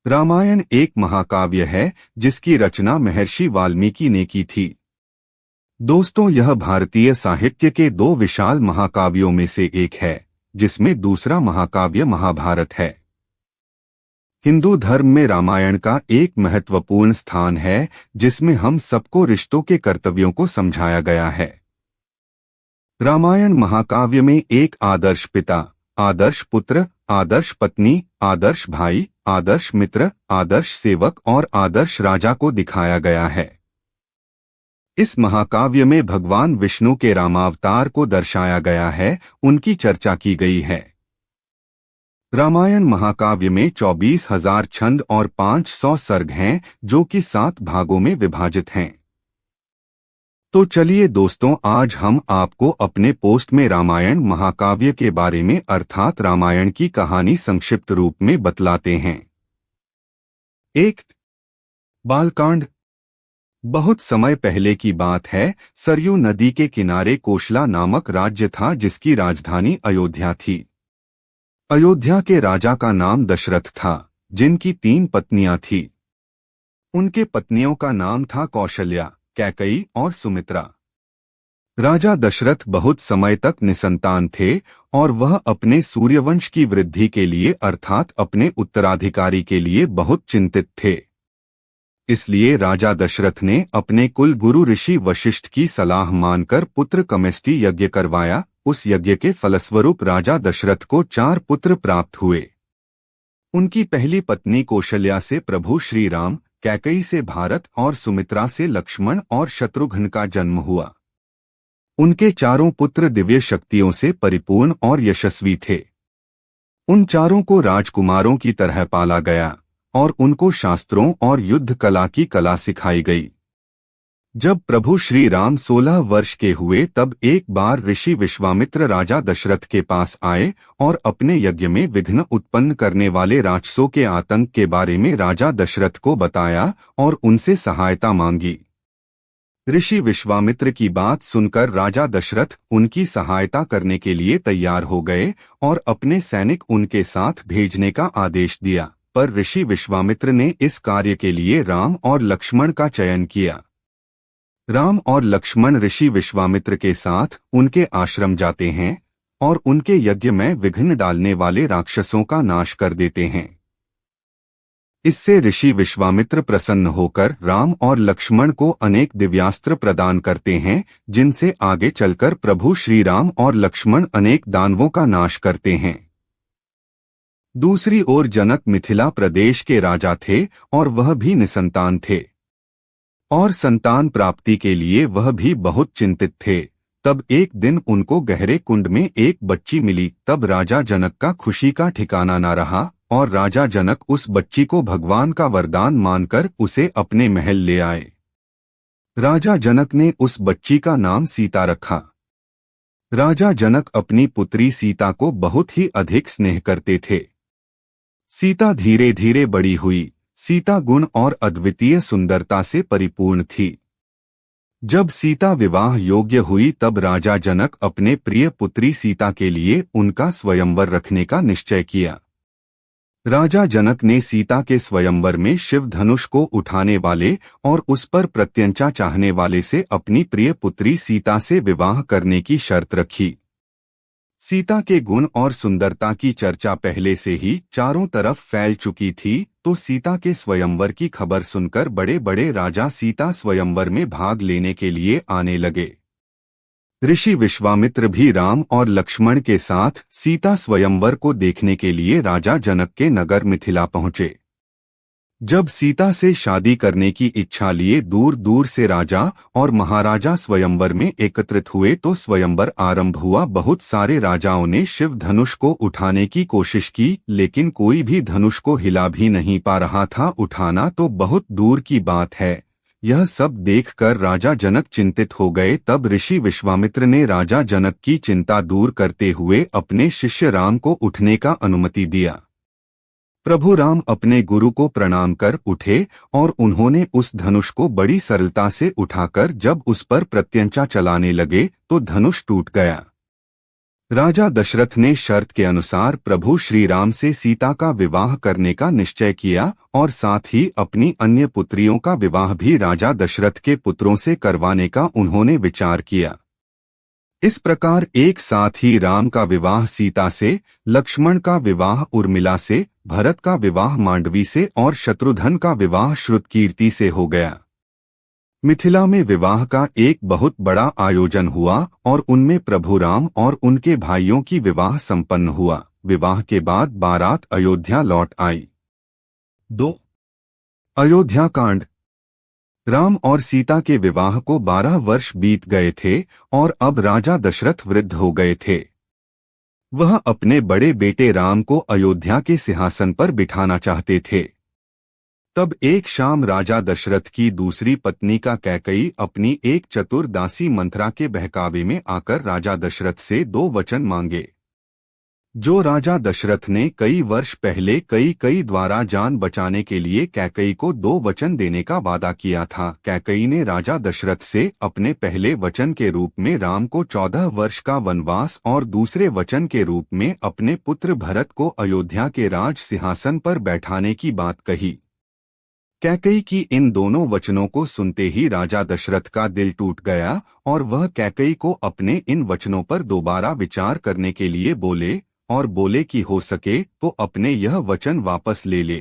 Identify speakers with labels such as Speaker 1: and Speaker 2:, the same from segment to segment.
Speaker 1: रामायण एक महाकाव्य है जिसकी रचना महर्षि वाल्मीकि ने की थी। दोस्तों, यह भारतीय साहित्य के दो विशाल महाकाव्यों में से एक है, जिसमें दूसरा महाकाव्य महाभारत है। हिंदू धर्म में रामायण का एक महत्वपूर्ण स्थान है, जिसमें हम सबको रिश्तों के कर्तव्यों को समझाया गया है। रामायण महाकाव्य में एक आदर्श पिता, आदर्श पुत्र, आदर्श पत्नी, आदर्श भाई, आदर्श मित्र, आदर्श सेवक और आदर्श राजा को दिखाया गया है। इस महाकाव्य में भगवान विष्णु के रामावतार को दर्शाया गया है, उनकी चर्चा की गई है। रामायण महाकाव्य में 24,000 छंद और 500 सर्ग हैं, जो कि 7 भागों में विभाजित हैं। तो चलिए दोस्तों, आज हम आपको अपने पोस्ट में रामायण महाकाव्य के बारे में अर्थात रामायण की कहानी संक्षिप्त रूप में बतलाते हैं। 1. बालकांड। बहुत समय पहले की बात है। सरयू नदी के किनारे कोशला नामक राज्य था, जिसकी राजधानी अयोध्या थी। अयोध्या के राजा का नाम दशरथ था, जिनकी 3 पत्नियां थीं। उनके पत्नियों का नाम था कौशल्या, कैकई और सुमित्रा। राजा दशरथ बहुत समय तक निसंतान थे और वह अपने सूर्यवंश की वृद्धि के लिए अर्थात अपने उत्तराधिकारी के लिए बहुत चिंतित थे। इसलिए राजा दशरथ ने अपने कुल गुरु ऋषि वशिष्ठ की सलाह मानकर पुत्र कमेष्टि यज्ञ करवाया। उस यज्ञ के फलस्वरूप राजा दशरथ को 4 पुत्र प्राप्त हुए। उनकी पहली पत्नी कौशल्या से प्रभु श्री राम, कैकई से भारत और सुमित्रा से लक्ष्मण और शत्रुघ्न का जन्म हुआ। उनके चारों पुत्र दिव्य शक्तियों से परिपूर्ण और यशस्वी थे। उन चारों को राजकुमारों की तरह पाला गया और उनको शास्त्रों और युद्ध कला की कला सिखाई गई। जब प्रभु श्री राम 16 वर्ष के हुए, तब एक बार ऋषि विश्वामित्र राजा दशरथ के पास आए और अपने यज्ञ में विघ्न उत्पन्न करने वाले राक्षसों के आतंक के बारे में राजा दशरथ को बताया और उनसे सहायता मांगी। ऋषि विश्वामित्र की बात सुनकर राजा दशरथ उनकी सहायता करने के लिए तैयार हो गए और अपने सैनिक उनके साथ भेजने का आदेश दिया, पर ऋषि विश्वामित्र ने इस कार्य के लिए राम और लक्ष्मण का चयन किया। राम और लक्ष्मण ऋषि विश्वामित्र के साथ उनके आश्रम जाते हैं और उनके यज्ञ में विघ्न डालने वाले राक्षसों का नाश कर देते हैं। इससे ऋषि विश्वामित्र प्रसन्न होकर राम और लक्ष्मण को अनेक दिव्यास्त्र प्रदान करते हैं, जिनसे आगे चलकर प्रभु श्री राम और लक्ष्मण अनेक दानवों का नाश करते हैं। दूसरी ओर जनक मिथिला प्रदेश के राजा थे और वह भी निसंतान थे और संतान प्राप्ति के लिए वह भी बहुत चिंतित थे। तब एक दिन उनको गहरे कुंड में एक बच्ची मिली। तब राजा जनक का खुशी का ठिकाना न रहा और राजा जनक उस बच्ची को भगवान का वरदान मानकर उसे अपने महल ले आए। राजा जनक ने उस बच्ची का नाम सीता रखा। राजा जनक अपनी पुत्री सीता को बहुत ही अधिक स्नेह करते थे। सीता धीरे धीरे बड़ी हुई। सीता गुण और अद्वितीय सुंदरता से परिपूर्ण थी। जब सीता विवाह योग्य हुई, तब राजा जनक अपने प्रिय पुत्री सीता के लिए उनका स्वयंवर रखने का निश्चय किया। राजा जनक ने सीता के स्वयंवर में शिव धनुष को उठाने वाले और उस पर प्रत्यंचा चाहने वाले से अपनी प्रिय पुत्री सीता से विवाह करने की शर्त रखी। सीता के गुण और सुंदरता की चर्चा पहले से ही चारों तरफ फैल चुकी थी, तो सीता के स्वयंवर की खबर सुनकर बड़े बड़े राजा सीता स्वयंवर में भाग लेने के लिए आने लगे। ऋषि विश्वामित्र भी राम और लक्ष्मण के साथ सीता स्वयंवर को देखने के लिए राजा जनक के नगर मिथिला पहुंचे। जब सीता से शादी करने की इच्छा लिए दूर दूर से राजा और महाराजा स्वयंवर में एकत्रित हुए, तो स्वयंवर आरंभ हुआ। बहुत सारे राजाओं ने शिव धनुष को उठाने की कोशिश की, लेकिन कोई भी धनुष को हिला भी नहीं पा रहा था। उठाना तो बहुत दूर की बात है। यह सब देखकर राजा जनक चिंतित हो गए। तब ऋषि विश्वामित्र ने राजा जनक की चिंता दूर करते हुए अपने शिष्य राम को उठने का अनुमति दिया। प्रभु राम अपने गुरु को प्रणाम कर उठे और उन्होंने उस धनुष को बड़ी सरलता से उठाकर जब उस पर प्रत्यंचा चलाने लगे, तो धनुष टूट गया। राजा दशरथ ने शर्त के अनुसार प्रभु श्री राम से सीता का विवाह करने का निश्चय किया और साथ ही अपनी अन्य पुत्रियों का विवाह भी राजा दशरथ के पुत्रों से करवाने का उन्होंने विचार किया। इस प्रकार एक साथ ही राम का विवाह सीता से, लक्ष्मण का विवाह उर्मिला से, भरत का विवाह मांडवी से और शत्रुघ्न का विवाह श्रुतकीर्ति से हो गया। मिथिला में विवाह का एक बहुत बड़ा आयोजन हुआ और उनमें प्रभु राम और उनके भाइयों की विवाह संपन्न हुआ। विवाह के बाद बारात अयोध्या लौट आई। 2 अयोध्या कांड। राम और सीता के विवाह को 12 वर्ष बीत गए थे और अब राजा दशरथ वृद्ध हो गए थे। वह अपने बड़े बेटे राम को अयोध्या के सिंहासन पर बिठाना चाहते थे। तब एक शाम राजा दशरथ की दूसरी पत्नी का कैकई अपनी एक चतुर दासी मंथरा के बहकावे में आकर राजा दशरथ से 2 वचन मांगे, जो राजा दशरथ ने कई वर्ष पहले कई द्वारा जान बचाने के लिए कैकई को 2 वचन देने का वादा किया था। कैकई ने राजा दशरथ से अपने पहले वचन के रूप में राम को 14 वर्ष का वनवास और दूसरे वचन के रूप में अपने पुत्र भरत को अयोध्या के राज सिंहासन पर बैठाने की बात कही। कैकई की इन दोनों वचनों को सुनते ही राजा दशरथ का दिल टूट गया और वह कैकई को अपने इन वचनों पर दोबारा विचार करने के लिए बोले कि हो सके तो अपने यह वचन वापस ले ले।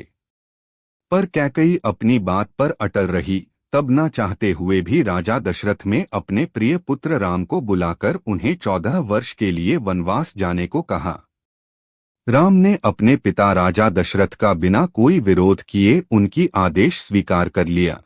Speaker 1: पर कैकई अपनी बात पर अटल रही। तब न चाहते हुए भी राजा दशरथ में अपने प्रिय पुत्र राम को बुलाकर उन्हें 14 वर्ष के लिए वनवास जाने को कहा। राम ने अपने पिता राजा दशरथ का बिना कोई विरोध किए उनकी आदेश स्वीकार कर लिया।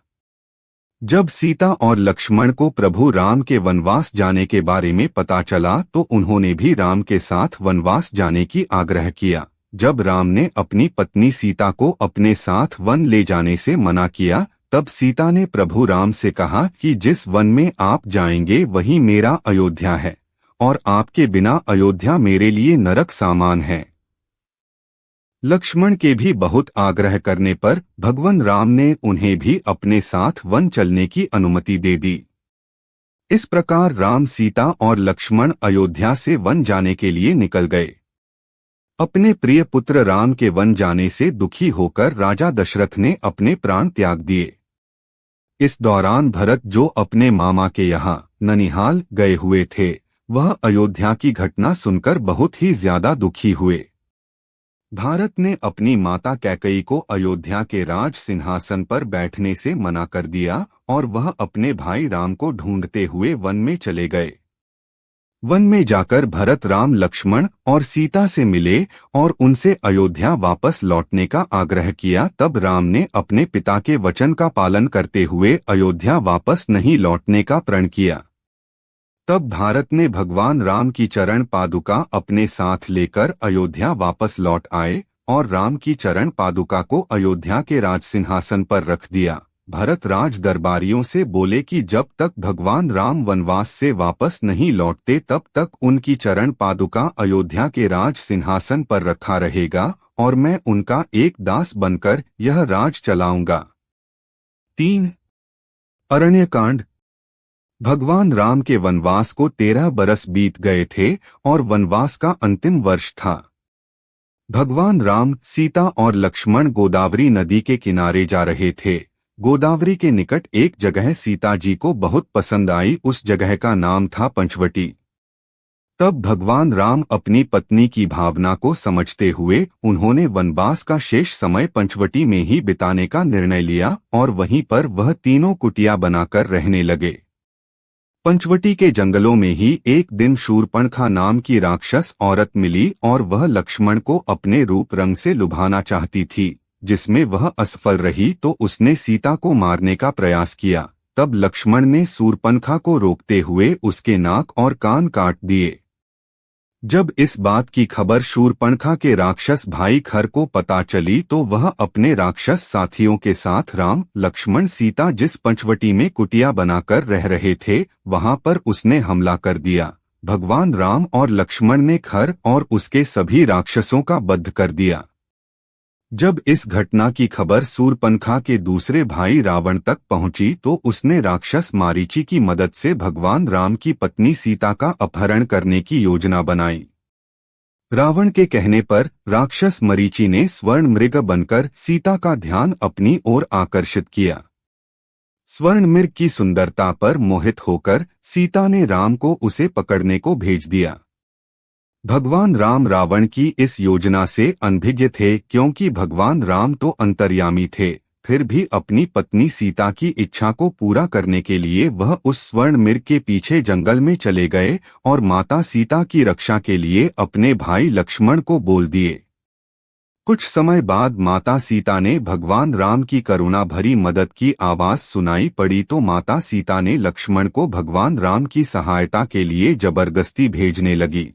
Speaker 1: जब सीता और लक्ष्मण को प्रभु राम के वनवास जाने के बारे में पता चला तो उन्होंने भी राम के साथ वनवास जाने की आग्रह किया। जब राम ने अपनी पत्नी सीता को अपने साथ वन ले जाने से मना किया, तब सीता ने प्रभु राम से कहा कि जिस वन में आप जाएंगे वही मेरा अयोध्या है और आपके बिना अयोध्या मेरे लिए नरक समान है। लक्ष्मण के भी बहुत आग्रह करने पर भगवान राम ने उन्हें भी अपने साथ वन चलने की अनुमति दे दी। इस प्रकार राम, सीता और लक्ष्मण अयोध्या से वन जाने के लिए निकल गए। अपने प्रिय पुत्र राम के वन जाने से दुखी होकर राजा दशरथ ने अपने प्राण त्याग दिए। इस दौरान भरत, जो अपने मामा के यहाँ ननिहाल गए हुए थे, वह अयोध्या की घटना सुनकर बहुत ही ज्यादा दुखी हुए। भारत ने अपनी माता कैकई को अयोध्या के राज सिंहासन पर बैठने से मना कर दिया और वह अपने भाई राम को ढूंढते हुए वन में चले गए। वन में जाकर भरत राम, लक्ष्मण और सीता से मिले और उनसे अयोध्या वापस लौटने का आग्रह किया। तब राम ने अपने पिता के वचन का पालन करते हुए अयोध्या वापस नहीं लौटने का प्रण किया। तब भारत ने भगवान राम की चरण पादुका अपने साथ लेकर अयोध्या वापस लौट आए और राम की चरण पादुका को अयोध्या के राज सिंहासन पर रख दिया। भरत राज दरबारियों से बोले कि जब तक भगवान राम वनवास से वापस नहीं लौटते तब तक उनकी चरण पादुका अयोध्या के राज सिंहासन पर रखा रहेगा और मैं उनका एक दास बनकर यह राज चलाऊंगा। 3 अरण्यकांड। भगवान राम के वनवास को 13 बरस बीत गए थे और वनवास का अंतिम वर्ष था। भगवान राम, सीता और लक्ष्मण गोदावरी नदी के किनारे जा रहे थे। गोदावरी के निकट एक जगह सीता जी को बहुत पसंद आई। उस जगह का नाम था पंचवटी। तब भगवान राम अपनी पत्नी की भावना को समझते हुए उन्होंने वनवास का शेष समय पंचवटी में ही बिताने का निर्णय लिया और वहीं पर वह तीनों कुटिया बनाकर रहने लगे। पंचवटी के जंगलों में ही एक दिन शूर्पणखा नाम की राक्षस औरत मिली और वह लक्ष्मण को अपने रूप रंग से लुभाना चाहती थी, जिसमें वह असफल रही तो उसने सीता को मारने का प्रयास किया। तब लक्ष्मण ने शूर्पणखा को रोकते हुए उसके नाक और कान काट दिए। जब इस बात की खबर शूर्पणखा के राक्षस भाई खर को पता चली तो वह अपने राक्षस साथियों के साथ राम, लक्ष्मण, सीता जिस पंचवटी में कुटिया बनाकर रह रहे थे वहां पर उसने हमला कर दिया। भगवान राम और लक्ष्मण ने खर और उसके सभी राक्षसों का वध कर दिया। जब इस घटना की खबर शूर्पणखा के दूसरे भाई रावण तक पहुंची तो उसने राक्षस मारीची की मदद से भगवान राम की पत्नी सीता का अपहरण करने की योजना बनाई। रावण के कहने पर राक्षस मरीचि ने स्वर्ण मृग बनकर सीता का ध्यान अपनी ओर आकर्षित किया। स्वर्ण मृग की सुंदरता पर मोहित होकर सीता ने राम को उसे पकड़ने को भेज दिया। भगवान राम रावण की इस योजना से अनभिज्ञ थे, क्योंकि भगवान राम तो अंतर्यामी थे, फिर भी अपनी पत्नी सीता की इच्छा को पूरा करने के लिए वह उस स्वर्ण मृग के पीछे जंगल में चले गए और माता सीता की रक्षा के लिए अपने भाई लक्ष्मण को बोल दिए। कुछ समय बाद माता सीता ने भगवान राम की करुणा भरी मदद की आवाज सुनाई पड़ी तो माता सीता ने लक्ष्मण को भगवान राम की सहायता के लिए जबरदस्ती भेजने लगी।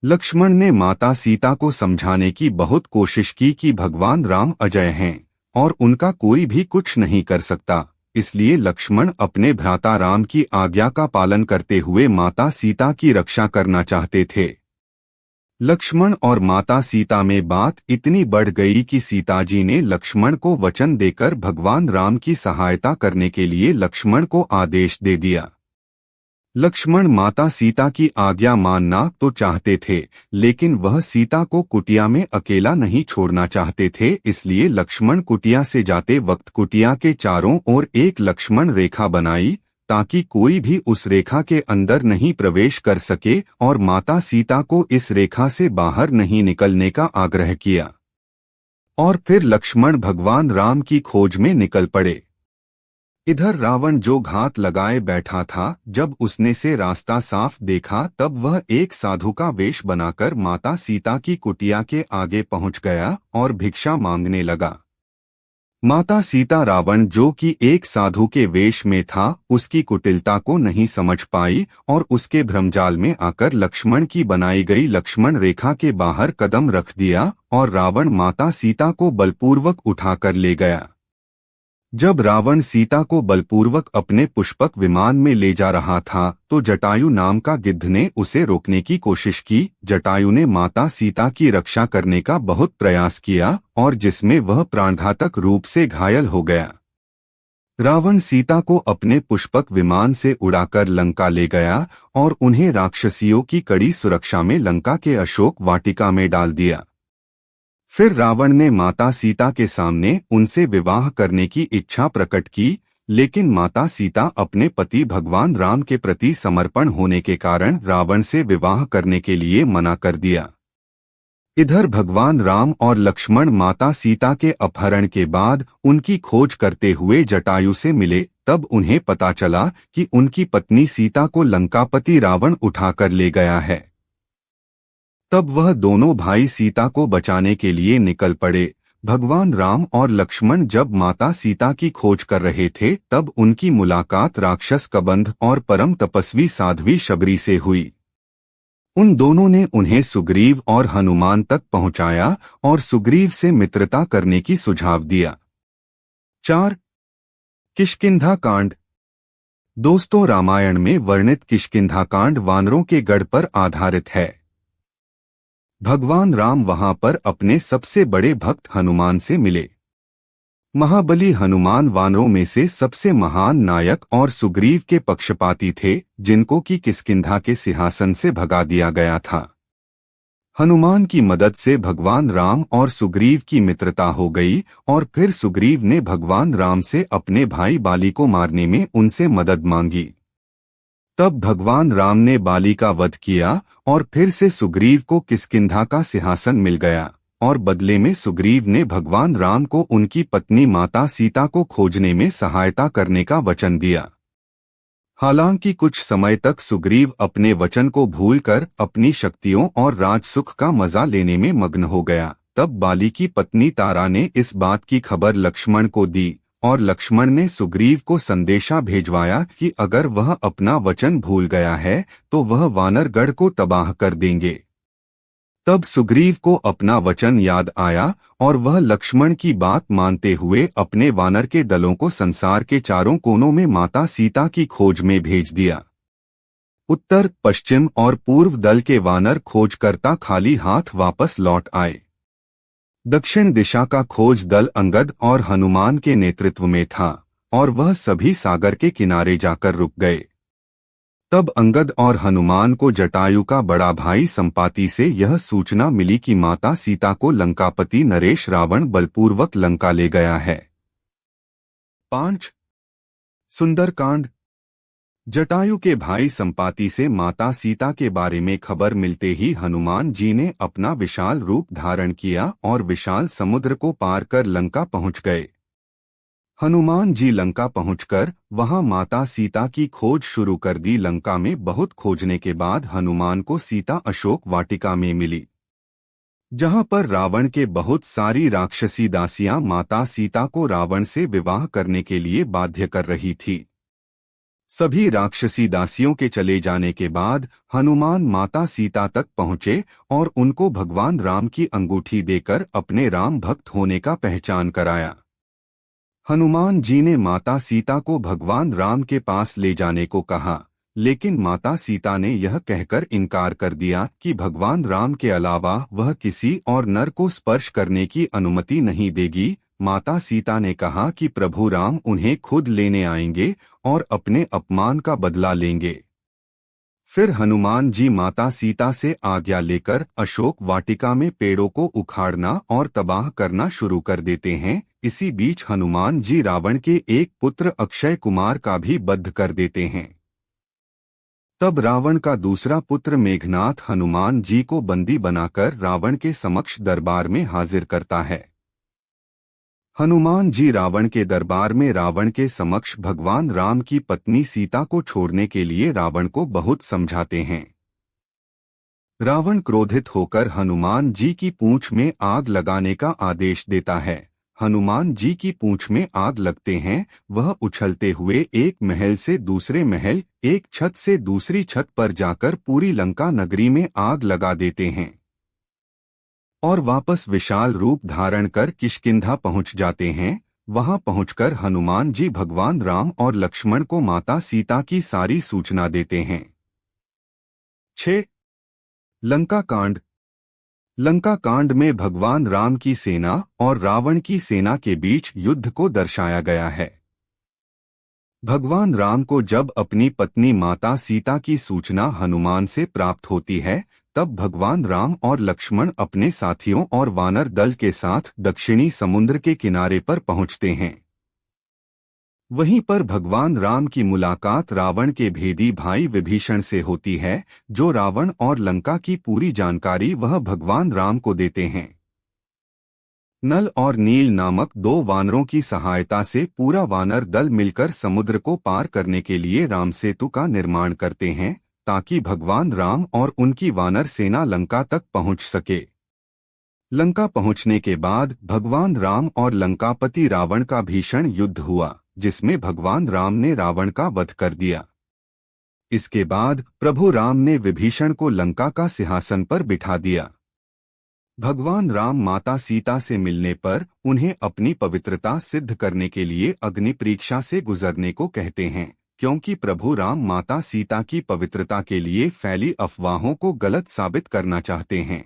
Speaker 1: लक्ष्मण ने माता सीता को समझाने की बहुत कोशिश की कि भगवान राम अजय हैं और उनका कोई भी कुछ नहीं कर सकता, इसलिए लक्ष्मण अपने भ्राता राम की आज्ञा का पालन करते हुए माता सीता की रक्षा करना चाहते थे। लक्ष्मण और माता सीता में बात इतनी बढ़ गई कि सीता जी ने लक्ष्मण को वचन देकर भगवान राम की सहायता करने के लिए लक्ष्मण को आदेश दे दिया। लक्ष्मण माता सीता की आज्ञा मानना तो चाहते थे, लेकिन वह सीता को कुटिया में अकेला नहीं छोड़ना चाहते थे, इसलिए लक्ष्मण कुटिया से जाते वक्त कुटिया के चारों ओर एक लक्ष्मण रेखा बनाई ताकि कोई भी उस रेखा के अंदर नहीं प्रवेश कर सके और माता सीता को इस रेखा से बाहर नहीं निकलने का आग्रह किया। और फिर लक्ष्मण भगवान राम की खोज में निकल पड़े। इधर रावण जो घात लगाए बैठा था, जब उसने से रास्ता साफ देखा तब वह एक साधु का वेश बनाकर माता सीता की कुटिया के आगे पहुंच गया और भिक्षा मांगने लगा। माता सीता रावण जो कि एक साधु के वेश में था उसकी कुटिलता को नहीं समझ पाई और उसके भ्रमजाल में आकर लक्ष्मण की बनाई गई लक्ष्मण रेखा के बाहर कदम रख दिया और रावण माता सीता को बलपूर्वक उठाकर ले गया। जब रावण सीता को बलपूर्वक अपने पुष्पक विमान में ले जा रहा था तो जटायु नाम का गिद्ध ने उसे रोकने की कोशिश की। जटायु ने माता सीता की रक्षा करने का बहुत प्रयास किया और जिसमें वह प्राणघातक रूप से घायल हो गया। रावण सीता को अपने पुष्पक विमान से उड़ाकर लंका ले गया और उन्हें राक्षसियों की कड़ी सुरक्षा में लंका के अशोक वाटिका में डाल दिया। फिर रावण ने माता सीता के सामने उनसे विवाह करने की इच्छा प्रकट की, लेकिन माता सीता अपने पति भगवान राम के प्रति समर्पण होने के कारण रावण से विवाह करने के लिए मना कर दिया। इधर भगवान राम और लक्ष्मण माता सीता के अपहरण के बाद उनकी खोज करते हुए जटायु से मिले, तब उन्हें पता चला कि उनकी पत्नी सीता को लंकापति रावण उठाकर ले गया है। तब वह दोनों भाई सीता को बचाने के लिए निकल पड़े। भगवान राम और लक्ष्मण जब माता सीता की खोज कर रहे थे तब उनकी मुलाकात राक्षस कबंध और परम तपस्वी साध्वी शबरी से हुई। उन दोनों ने उन्हें सुग्रीव और हनुमान तक पहुंचाया और सुग्रीव से मित्रता करने की सुझाव दिया। 4. किष्किंधा कांड। दोस्तों, रामायण में वर्णित किष्किंधा कांड वानरों के गढ़ पर आधारित है। भगवान राम वहां पर अपने सबसे बड़े भक्त हनुमान से मिले। महाबली हनुमान वानरों में से सबसे महान नायक और सुग्रीव के पक्षपाती थे, जिनको कि किष्किंधा के सिंहासन से भगा दिया गया था। हनुमान की मदद से भगवान राम और सुग्रीव की मित्रता हो गई और फिर सुग्रीव ने भगवान राम से अपने भाई बाली को मारने में उनसे मदद मांगी। तब भगवान राम ने बाली का वध किया और फिर से सुग्रीव को किष्किंधा का सिंहासन मिल गया और बदले में सुग्रीव ने भगवान राम को उनकी पत्नी माता सीता को खोजने में सहायता करने का वचन दिया। हालांकि कुछ समय तक सुग्रीव अपने वचन को भूलकर अपनी शक्तियों और राजसुख का मजा लेने में मग्न हो गया। तब बाली की पत्नी तारा ने इस बात की खबर लक्ष्मण को दी और लक्ष्मण ने सुग्रीव को संदेशा भेजवाया कि अगर वह अपना वचन भूल गया है तो वह वानरगढ़ को तबाह कर देंगे। तब सुग्रीव को अपना वचन याद आया और वह लक्ष्मण की बात मानते हुए अपने वानर के दलों को संसार के चारों कोनों में माता सीता की खोज में भेज दिया। उत्तर, पश्चिम और पूर्व दल के वानर खोजकर्ता खाली हाथ वापस लौट आए। दक्षिण दिशा का खोज दल अंगद और हनुमान के नेतृत्व में था और वह सभी सागर के किनारे जाकर रुक गए। तब अंगद और हनुमान को जटायु का बड़ा भाई संपाति से यह सूचना मिली कि माता सीता को लंकापति नरेश रावण बलपूर्वक लंका ले गया है। 5 सुंदरकांड। जटायु के भाई संपाति से माता सीता के बारे में खबर मिलते ही हनुमान जी ने अपना विशाल रूप धारण किया और विशाल समुद्र को पार कर लंका पहुंच गए। हनुमान जी लंका पहुंचकर वहां माता सीता की खोज शुरू कर दी। लंका में बहुत खोजने के बाद हनुमान को सीता अशोक वाटिका में मिली, जहां पर रावण के बहुत सारी राक्षसी दासियां माता सीता को रावण से विवाह करने के लिए बाध्य कर रही थी। सभी राक्षसी दासियों के चले जाने के बाद हनुमान माता सीता तक पहुंचे और उनको भगवान राम की अंगूठी देकर अपने राम भक्त होने का पहचान कराया। हनुमान जी ने माता सीता को भगवान राम के पास ले जाने को कहा, लेकिन माता सीता ने यह कहकर इनकार कर दिया कि भगवान राम के अलावा वह किसी और नर को स्पर्श करने की अनुमति नहीं देगी। माता सीता ने कहा कि प्रभु राम उन्हें खुद लेने आएंगे और अपने अपमान का बदला लेंगे। फिर हनुमान जी माता सीता से आज्ञा लेकर अशोक वाटिका में पेड़ों को उखाड़ना और तबाह करना शुरू कर देते हैं। इसी बीच हनुमान जी रावण के एक पुत्र अक्षय कुमार का भी वध कर देते हैं। तब रावण का दूसरा पुत्र मेघनाथ हनुमान जी को बंदी बनाकर रावण के समक्ष दरबार में हाजिर करता है। हनुमान जी रावण के दरबार में रावण के समक्ष भगवान राम की पत्नी सीता को छोड़ने के लिए रावण को बहुत समझाते हैं। रावण क्रोधित होकर हनुमान जी की पूंछ में आग लगाने का आदेश देता है। हनुमान जी की पूंछ में आग लगते हैं। वह उछलते हुए एक महल से दूसरे महल, एक छत से दूसरी छत पर जाकर पूरी लंका नगरी में आग लगा देते हैं और वापस विशाल रूप धारण कर किष्किंधा पहुंच जाते हैं। वहां पहुंचकर हनुमान जी भगवान राम और लक्ष्मण को माता सीता की सारी सूचना देते हैं। 6 लंका कांड। लंका कांड में भगवान राम की सेना और रावण की सेना के बीच युद्ध को दर्शाया गया है। भगवान राम को जब अपनी पत्नी माता सीता की सूचना हनुमान से प्राप्त होती है, तब भगवान राम और लक्ष्मण अपने साथियों और वानर दल के साथ दक्षिणी समुद्र के किनारे पर पहुंचते हैं। वहीं पर भगवान राम की मुलाकात रावण के भेदी भाई विभीषण से होती है, जो रावण और लंका की पूरी जानकारी वह भगवान राम को देते हैं। नल और नील नामक 2 वानरों की सहायता से पूरा वानर दल मिलकर समुद्र को पार करने के लिए राम सेतु का निर्माण करते हैं, ताकि भगवान राम और उनकी वानर सेना लंका तक पहुंच सके। लंका पहुंचने के बाद भगवान राम और लंकापति रावण का भीषण युद्ध हुआ, जिसमें भगवान राम ने रावण का वध कर दिया। इसके बाद प्रभु राम ने विभीषण को लंका का सिंहासन पर बिठा दिया। भगवान राम माता सीता से मिलने पर उन्हें अपनी पवित्रता सिद्ध करने के लिए अग्नि परीक्षा से गुजरने को कहते हैं, क्योंकि प्रभु राम माता सीता की पवित्रता के लिए फैली अफवाहों को गलत साबित करना चाहते हैं।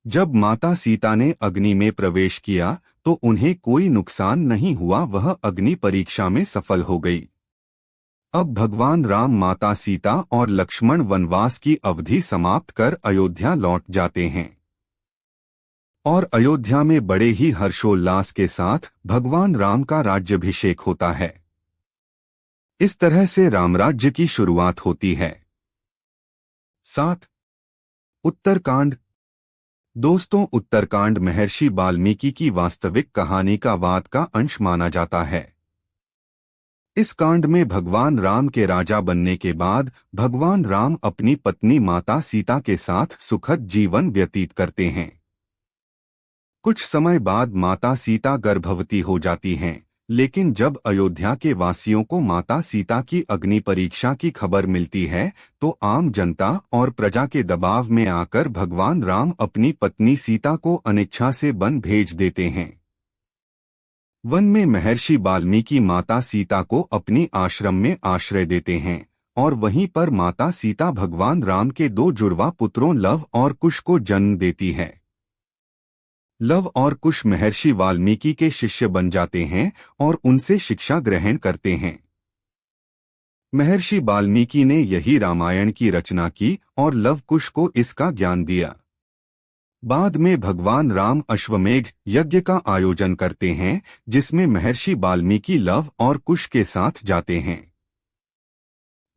Speaker 1: जब माता सीता ने अग्नि में प्रवेश किया तो उन्हें कोई नुकसान नहीं हुआ, वह अग्नि परीक्षा में सफल हो गई। अब भगवान राम माता सीता और लक्ष्मण वनवास की अवधि समाप्त कर अयोध्या लौट जाते हैं और अयोध्या में बड़े ही हर्षोल्लास के साथ भगवान राम का राज्याभिषेक होता है। इस तरह से रामराज्य की शुरुआत होती है। 7 उत्तरकांड। दोस्तों, उत्तरकांड महर्षि वाल्मीकि की वास्तविक कहानी का वाद का अंश माना जाता है। इस कांड में भगवान राम के राजा बनने के बाद भगवान राम अपनी पत्नी माता सीता के साथ सुखद जीवन व्यतीत करते हैं। कुछ समय बाद माता सीता गर्भवती हो जाती हैं, लेकिन जब अयोध्या के वासियों को माता सीता की अग्नि परीक्षा की खबर मिलती है, तो आम जनता और प्रजा के दबाव में आकर भगवान राम अपनी पत्नी सीता को अनिच्छा से वन भेज देते हैं। वन में महर्षि वाल्मीकि माता सीता को अपनी आश्रम में आश्रय देते हैं और वहीं पर माता सीता भगवान राम के 2 जुड़वा पुत्रों लव और कुश को जन्म देती है। लव और कुश महर्षि वाल्मीकि के शिष्य बन जाते हैं और उनसे शिक्षा ग्रहण करते हैं। महर्षि वाल्मीकि ने यही रामायण की रचना की और लव कुश को इसका ज्ञान दिया। बाद में भगवान राम अश्वमेध यज्ञ का आयोजन करते हैं, जिसमें महर्षि वाल्मीकि लव और कुश के साथ जाते हैं।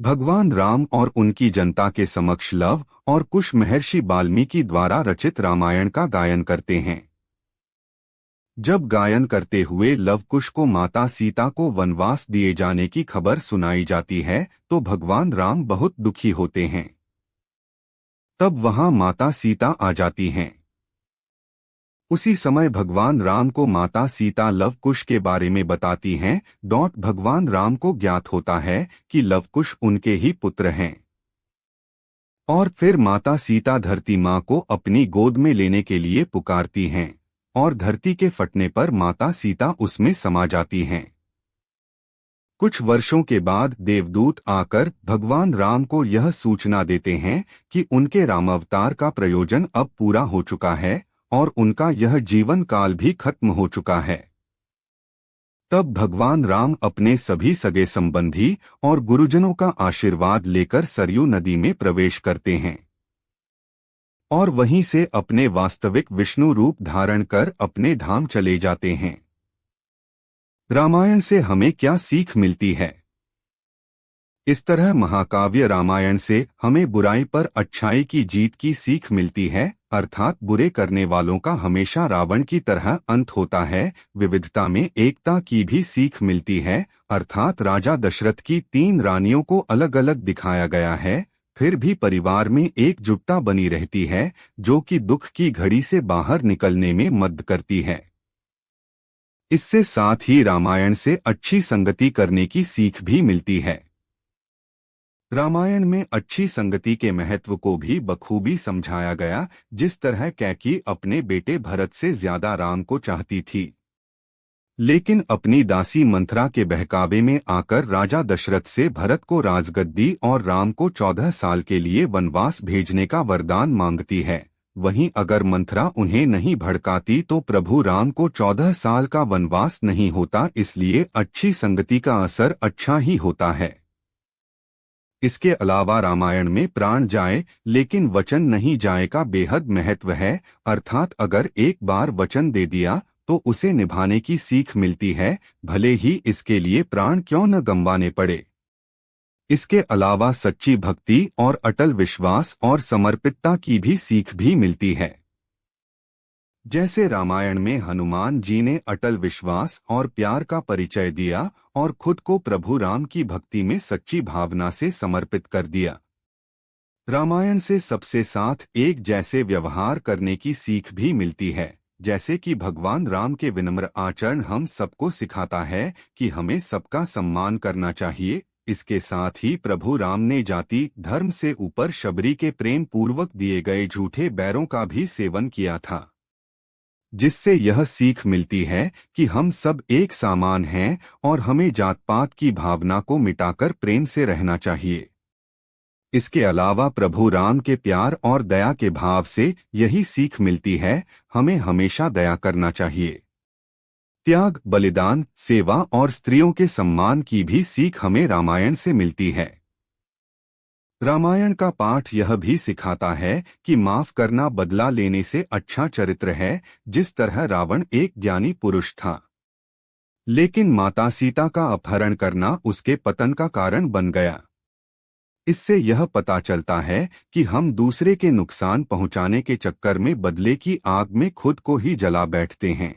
Speaker 1: भगवान राम और उनकी जनता के समक्ष लव और कुश महर्षि वाल्मीकि द्वारा रचित रामायण का गायन करते हैं। जब गायन करते हुए लव कुश को माता सीता को वनवास दिए जाने की खबर सुनाई जाती है तो भगवान राम बहुत दुखी होते हैं। तब वहां माता सीता आ जाती हैं। उसी समय भगवान राम को माता सीता लव कुश के बारे में बताती हैं। भगवान राम को ज्ञात होता है कि लव कुश उनके ही पुत्र हैं। और फिर माता सीता धरती माँ को अपनी गोद में लेने के लिए पुकारती हैं और धरती के फटने पर माता सीता उसमें समा जाती हैं। कुछ वर्षों के बाद देवदूत आकर भगवान राम को यह सूचना देते हैं कि उनके रामावतार का प्रयोजन अब पूरा हो चुका है और उनका यह जीवन काल भी खत्म हो चुका है। तब भगवान राम अपने सभी सगे संबंधी और गुरुजनों का आशीर्वाद लेकर सरयू नदी में प्रवेश करते हैं और वहीं से अपने वास्तविक विष्णु रूप धारण कर अपने धाम चले जाते हैं। रामायण से हमें क्या सीख मिलती है? इस तरह महाकाव्य रामायण से हमें बुराई पर अच्छाई की जीत की सीख मिलती है, अर्थात बुरे करने वालों का हमेशा रावण की तरह अंत होता है। विविधता में एकता की भी सीख मिलती है, अर्थात राजा दशरथ की 3 रानियों को अलग अलग दिखाया गया है, फिर भी परिवार में एकजुटता बनी रहती है, जो कि दुख की घड़ी से बाहर निकलने में मदद करती है। इससे साथ ही रामायण से अच्छी संगति करने की सीख भी मिलती है। रामायण में अच्छी संगति के महत्व को भी बखूबी समझाया गया, जिस तरह कैकेयी अपने बेटे भरत से ज्यादा राम को चाहती थी, लेकिन अपनी दासी मंथरा के बहकावे में आकर राजा दशरथ से भरत को राजगद्दी और राम को 14 साल के लिए वनवास भेजने का वरदान मांगती है। वहीं अगर मंथरा उन्हें नहीं भड़काती तो प्रभु राम को 14 साल का वनवास नहीं होता, इसलिए अच्छी संगति का असर अच्छा ही होता है। इसके अलावा रामायण में प्राण जाए लेकिन वचन नहीं जाए का बेहद महत्व है, अर्थात अगर एक बार वचन दे दिया तो उसे निभाने की सीख मिलती है, भले ही इसके लिए प्राण क्यों न गंवाने पड़े। इसके अलावा सच्ची भक्ति और अटल विश्वास और समर्पितता की भी सीख भी मिलती है। जैसे रामायण में हनुमान जी ने अटल विश्वास और प्यार का परिचय दिया और खुद को प्रभु राम की भक्ति में सच्ची भावना से समर्पित कर दिया। रामायण से सबसे साथ एक जैसे व्यवहार करने की सीख भी मिलती है, जैसे कि भगवान राम के विनम्र आचरण हम सबको सिखाता है कि हमें सबका सम्मान करना चाहिए। इसके साथ ही प्रभु राम ने जाति धर्म से ऊपर शबरी के प्रेम पूर्वक दिए गए झूठे बैरों का भी सेवन किया था, जिससे यह सीख मिलती है कि हम सब एक समान हैं और हमें जात पात की भावना को मिटाकर प्रेम से रहना चाहिए। इसके अलावा प्रभु राम के प्यार और दया के भाव से यही सीख मिलती है, हमें हमेशा दया करना चाहिए। त्याग, बलिदान, सेवा और स्त्रियों के सम्मान की भी सीख हमें रामायण से मिलती है। रामायण का पाठ यह भी सिखाता है कि माफ करना बदला लेने से अच्छा चरित्र है। जिस तरह रावण एक ज्ञानी पुरुष था, लेकिन माता सीता का अपहरण करना उसके पतन का कारण बन गया। इससे यह पता चलता है कि हम दूसरे के नुकसान पहुंचाने के चक्कर में बदले की आग में खुद को ही जला बैठते हैं।